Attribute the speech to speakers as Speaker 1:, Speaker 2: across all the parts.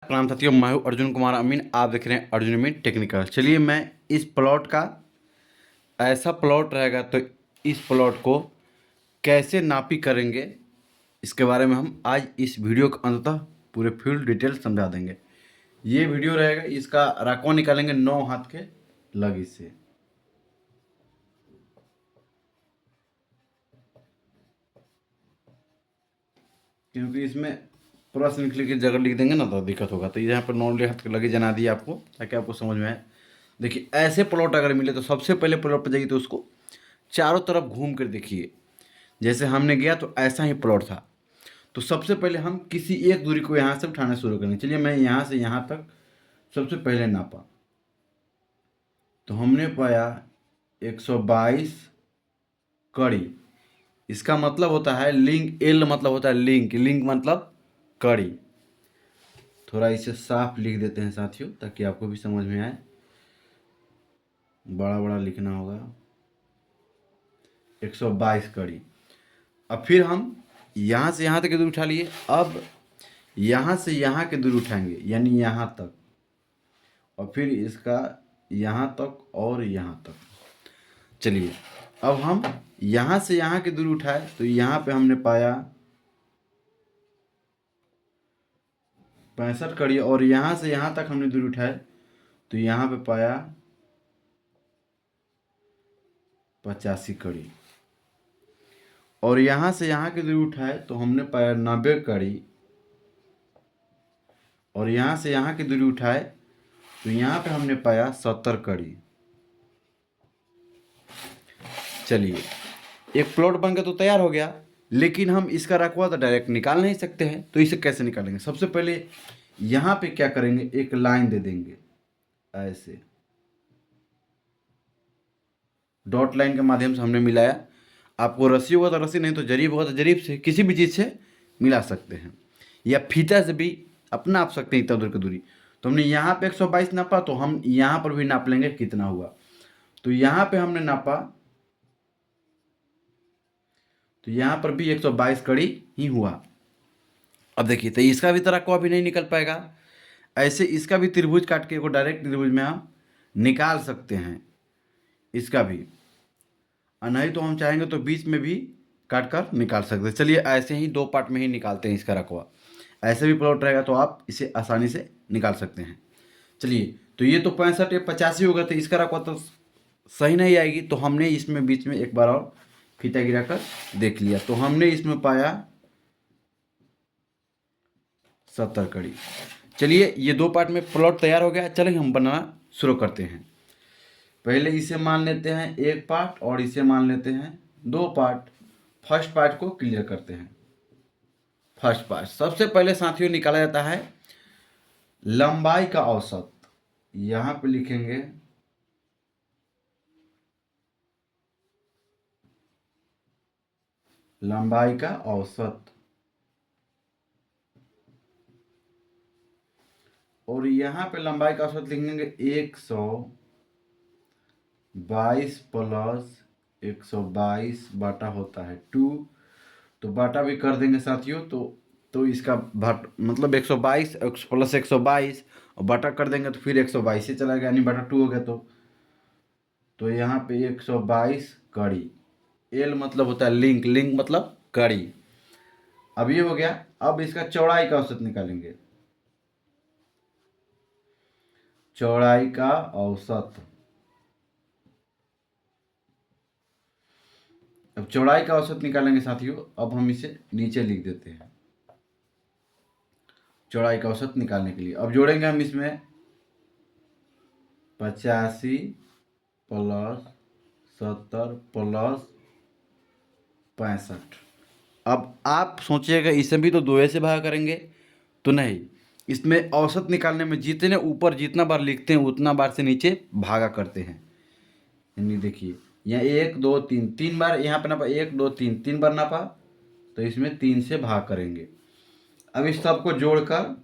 Speaker 1: प्रणाम साथियों, मैं हूं अर्जुन कुमार अमीन। आप देख रहे हैं अर्जुन अमीन टेक्निकल। चलिए, मैं इस प्लॉट का ऐसा प्लॉट रहेगा तो इस प्लॉट को कैसे नापी करेंगे, इसके बारे में हम आज इस वीडियो के अंततः पूरे फुल डिटेल समझा देंगे। ये वीडियो रहेगा, इसका रकवा निकालेंगे 9 हाथ के लगी से। क्योंकि इसमें प्रश्न लिखने की जगह लिख देंगे ना तो दिक्कत होगा, तो यहाँ पर 9 हाथ के लगे जना दिए आपको, ताकि आपको समझ में आए। देखिए, ऐसे प्लॉट अगर मिले तो सबसे पहले प्लॉट पर जाइए तो उसको चारों तरफ घूम कर देखिए। जैसे हमने गया तो ऐसा ही प्लॉट था, तो सबसे पहले हम किसी एक दूरी को यहाँ से उठाना शुरू करेंगे। चलिए, मैं यहाँ से यहाँ तक सबसे पहले नापा तो हमने पाया 122 कड़ी। इसका मतलब होता है लिंक, एल मतलब होता है लिंक, लिंक मतलब कड़ी। थोड़ा इसे साफ लिख देते हैं साथियों, ताकि आपको भी समझ में आए। बड़ा बड़ा लिखना होगा। 122 कड़ी। अब फिर हम यहाँ से यहाँ तक की दूरी उठा लिए। अब यहाँ से यहाँ की दूरी उठाएंगे, यानी यहाँ तक, और फिर इसका यहाँ तक और यहाँ तक। चलिए, अब हम यहाँ से यहाँ की दूरी उठाए तो यहाँ पे हमने पाया 65 कड़ी, और यहाँ से यहाँ तक हमने दूरी उठाए तो यहाँ पे पाया 85 कड़ी, और यहाँ से यहाँ की दूरी उठाए तो हमने पाया 90 कड़ी, और यहाँ से यहाँ की दूरी उठाए तो यहाँ पे हमने पाया 70 कड़ी। चलिए, एक प्लॉट बन के तो तैयार हो गया, लेकिन हम इसका रकबा तो डायरेक्ट निकाल नहीं सकते हैं। तो इसे कैसे निकालेंगे? सबसे पहले यहाँ पे क्या करेंगे, एक लाइन दे देंगे ऐसे, डॉट लाइन के माध्यम से हमने मिलाया। आपको रस्सी होगा तो रस्सी, नहीं तो जरीब होगा तो जरीब से, किसी भी चीज़ से मिला सकते हैं, या फीता से भी अपना आप सकते हैं इतना दूर की दूरी। तो हमने यहाँ पे 122 नापा, तो हम यहाँ पर भी नाप लेंगे कितना हुआ। तो यहाँ पे हमने नापा तो यहाँ पर भी 122 कड़ी ही हुआ। अब देखिए, तो इसका भी तरह को अभी नहीं निकल पाएगा। ऐसे इसका भी त्रिभुज काट के को डायरेक्ट त्रिभुज में हम निकाल सकते हैं, इसका भी। और नहीं तो हम चाहेंगे तो बीच में भी काट कर निकाल सकते हैं। चलिए, ऐसे ही 2 पार्ट में ही निकालते हैं इसका रकवा। ऐसे भी प्लॉट रहेगा तो आप इसे आसानी से निकाल सकते हैं। चलिए, तो ये तो 65 या 85 होगा, तो इसका रकवा तो सही नहीं आएगी। तो हमने इसमें बीच में एक बार और फीता गिरा कर देख लिया, तो हमने इसमें पाया 70 कड़ी। चलिए, ये 2 पार्ट में प्लॉट तैयार हो गया। चलिए, हम बनाना शुरू करते हैं। पहले इसे मान लेते हैं 1 पार्ट, और इसे मान लेते हैं 2 पार्ट। फर्स्ट पार्ट को क्लियर करते हैं। फर्स्ट पार्ट सबसे पहले साथियों निकाला जाता है लंबाई का औसत। यहाँ पे लिखेंगे लंबाई का औसत, और यहाँ पे लंबाई का औसत लिखेंगे 122 प्लस 122 बाटा होता है 2। तो बाटा भी कर देंगे साथियों। तो इसका भाट मतलब 122 प्लस 122 और बाटा कर देंगे तो फिर 122 से चला गया, यानी बाटा 2 हो गया। तो यहाँ पे 122 कड़ी। एल मतलब होता है लिंक, लिंक मतलब कड़ी। अब ये हो गया। अब इसका चौड़ाई का औसत निकालेंगे। चौड़ाई का औसत, अब चौड़ाई का औसत निकालेंगे साथियों। अब हम इसे नीचे लिख देते हैं चौड़ाई का औसत निकालने के लिए। अब जोड़ेंगे हम इसमें 85 प्लस 70 प्लस 65। अब आप सोचिएगा इसमें भी तो 2 से भाग करेंगे, तो नहीं। इसमें औसत निकालने में जितने ऊपर जितना बार लिखते हैं उतना बार से नीचे भागा करते हैं। यानी देखिए, यहाँ 1 2 3, 3 बार यहाँ पे नापा, 1 2 3, 3 बार नापा, तो इसमें 3 से भाग करेंगे। अब इस सबको जोड़कर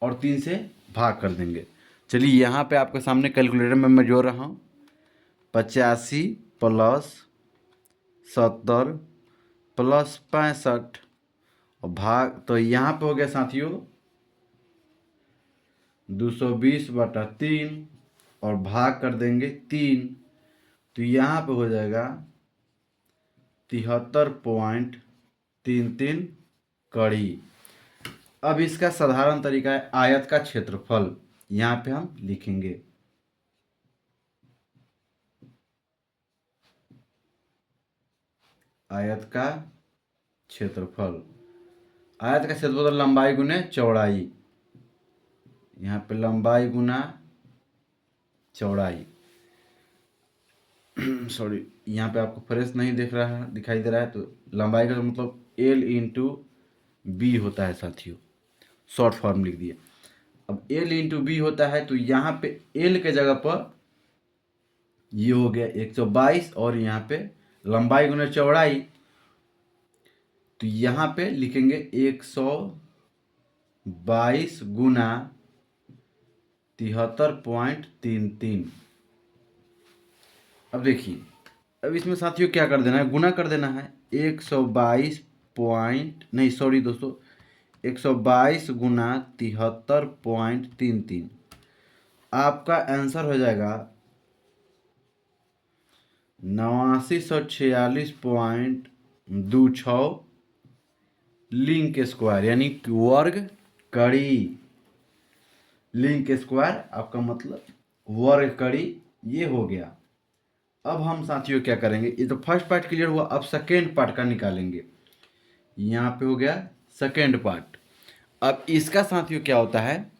Speaker 1: और 3 से भाग कर देंगे। चलिए, यहाँ पे आपके सामने कैलकुलेटर में मैं जोड़ रहा हूँ। 85 प्लस 70 प्लस 65 और भाग, तो यहाँ पे हो गया साथियों 220/3 और भाग कर देंगे 3, तो यहाँ पे हो जाएगा 73.33 कड़ी। अब इसका साधारण तरीका है आयत का क्षेत्रफल, यहाँ पे हम लिखेंगे आयत का क्षेत्रफल। आयत का क्षेत्रफल लंबाई गुने चौड़ाई, यहाँ पे लंबाई गुना चौड़ाई। सॉरी, यहाँ पे आपको फ्रेश नहीं दिख रहा है, दिखाई दे रहा है, तो लंबाई का मतलब L इंटू बी होता है साथियों, शॉर्ट फॉर्म लिख दिया। अब L इंटू बी होता है, तो यहाँ पे L के जगह पर ये हो गया 122 और यहाँ पे लंबाई गुना चौड़ाई, तो यहाँ पे लिखेंगे 122 गुना 73.33। अब देखिए, अब इसमें साथियों क्या कर देना है, गुना कर देना है। 122 पॉइंट नहीं, सॉरी दोस्तों, 122 गुना 73.33, आपका आंसर हो जाएगा 8946.26 लिंक स्क्वायर, यानी कि वर्ग कड़ी। लिंक स्क्वायर आपका मतलब वर्ग कड़ी, ये हो गया। अब हम साथियों क्या करेंगे, ये तो फर्स्ट पार्ट क्लियर हुआ, अब सेकेंड पार्ट का निकालेंगे। यहाँ पे हो गया सेकेंड पार्ट। अब इसका साथियों क्या होता है,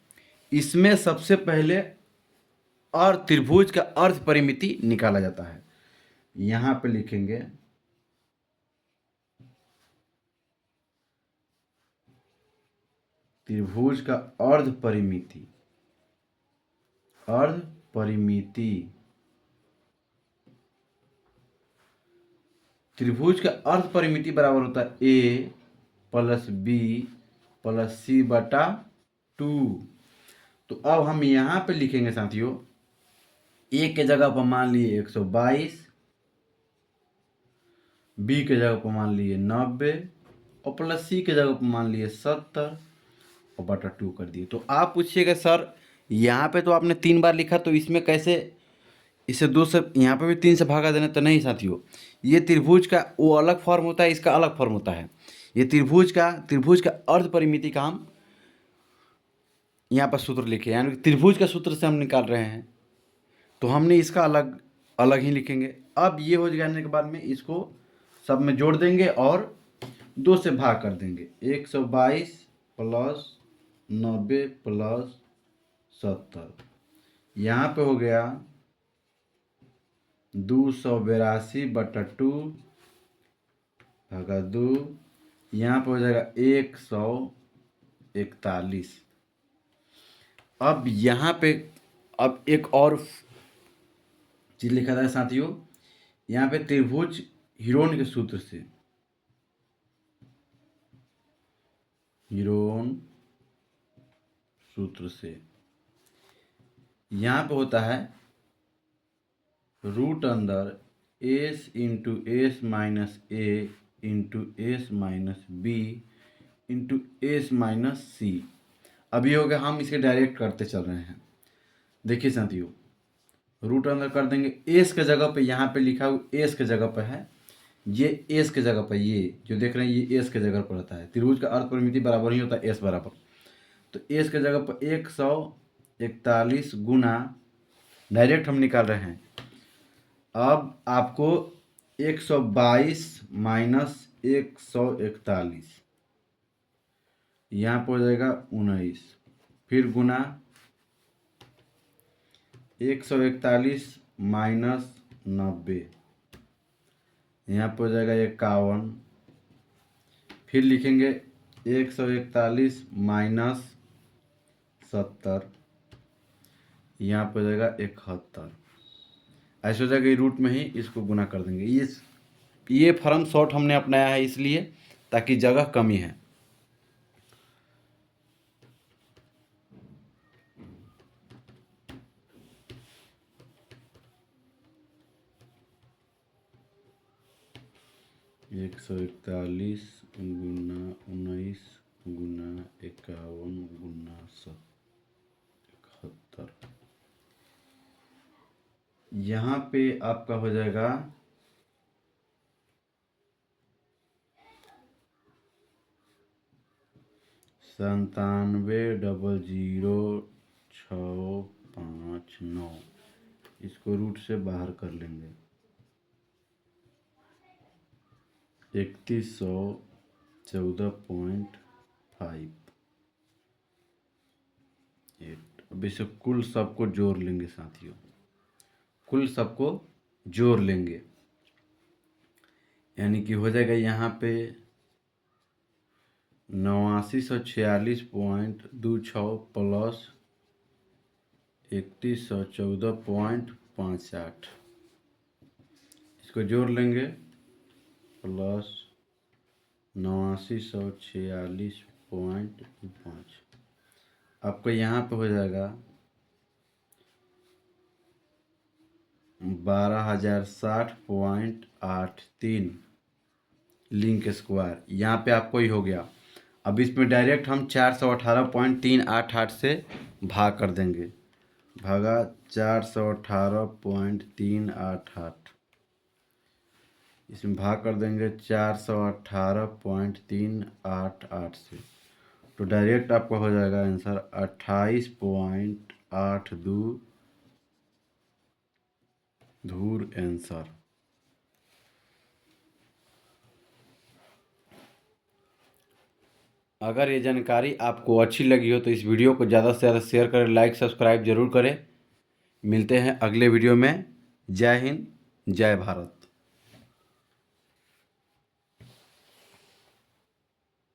Speaker 1: इसमें सबसे पहले और त्रिभुज का अर्ध परिमिति निकाला जाता है। यहाँ पे लिखेंगे त्रिभुज का अर्ध परिमिति, अर्ध परिमिति। त्रिभुज का अर्ध परिमिति बराबर होता है A plus B plus C/2। तो अब हम यहाँ पे लिखेंगे साथियों, A के जगह पर मान लिए 122, B के जगह पर मान लिए 90 और प्लस C के जगह पर मान लिए 70 और बटा 2 कर दिए। तो आप पूछिएगा सर यहाँ पे तो आपने 3 बार लिखा, तो इसमें कैसे, इसे 2 से, यहाँ पे भी 3 से भागा देना, तो नहीं साथियों, ये त्रिभुज का वो अलग फॉर्म होता है, इसका अलग फॉर्म होता है। ये त्रिभुज का अर्ध परिमिति का हम यहाँ पर सूत्र लिखे, यानी त्रिभुज का सूत्र से हम निकाल रहे हैं, तो हमने इसका अलग अलग ही लिखेंगे। अब ये हो जाने के बाद में इसको सब में जोड़ देंगे और 2 से भाग कर देंगे। 122 प्लस 90 प्लस 70, यहाँ पे हो गया 282/2 भागा 2, यहाँ पे हो जाएगा 141। अब यहाँ पे अब एक और चीज लिखा था साथियों, यहाँ पे त्रिभुज हीरोन के सूत्र से, हीरोन सूत्र से यहाँ पे होता है रूट अंदर S into S minus A into S minus B into S minus C। अभी हो गया, हम इसे डायरेक्ट करते चल रहे हैं। देखिए साथियों, रूट अंदर कर देंगे, एस के जगह पे यहाँ पे लिखा हुआ एस के जगह पे है, ये एस के जगह पे, ये जो देख रहे हैं ये एस के जगह पर रहता है। त्रिभुज का अर्ध परिमिति बराबर ही होता है एस बराबर, तो एस के जगह पर 141 गुना, डायरेक्ट हम निकाल रहे हैं। अब आपको 122 माइनस 141, यहाँ पर हो जाएगा 19, फिर गुना 141 माइनस 90, यहाँ पर हो जाएगा 51, फिर लिखेंगे 141 माइनस 70, यहाँ पर हो जाएगा 71। ऐसे हो जाएगा, रूट में ही इसको गुना कर देंगे। ये फॉर्म शॉर्ट हमने अपनाया है इसलिए ताकि जगह कमी है। एक 141 गुना 19 गुना 51 गुना यहाँ पे आपका हो जाएगा 97,00659। इसको रूट से बाहर कर लेंगे 3114.5। अब इसे कुल सबको जोड़ लेंगे साथियों, कुल सबको जोड़ लेंगे, यानी कि हो जाएगा यहाँ पे 8946.26 प्लस 3114.58। इसको जोड़ लेंगे प्लस 8946.5। आपको यहाँ पे हो जाएगा 12,060.83 लिंक स्क्वायर। यहाँ पे आपको ही हो गया। अब इसमें डायरेक्ट हम 418.388 से भाग कर देंगे, भागा 418.388, इसमें भाग कर देंगे 418.388 से, तो डायरेक्ट आपका हो जाएगा आंसर 28.82 धूर आंसर। अगर ये जानकारी आपको अच्छी लगी हो तो इस वीडियो को ज़्यादा से ज़्यादा शेयर करें, लाइक सब्सक्राइब जरूर करें। मिलते हैं अगले वीडियो में। जय हिंद, जय भारत।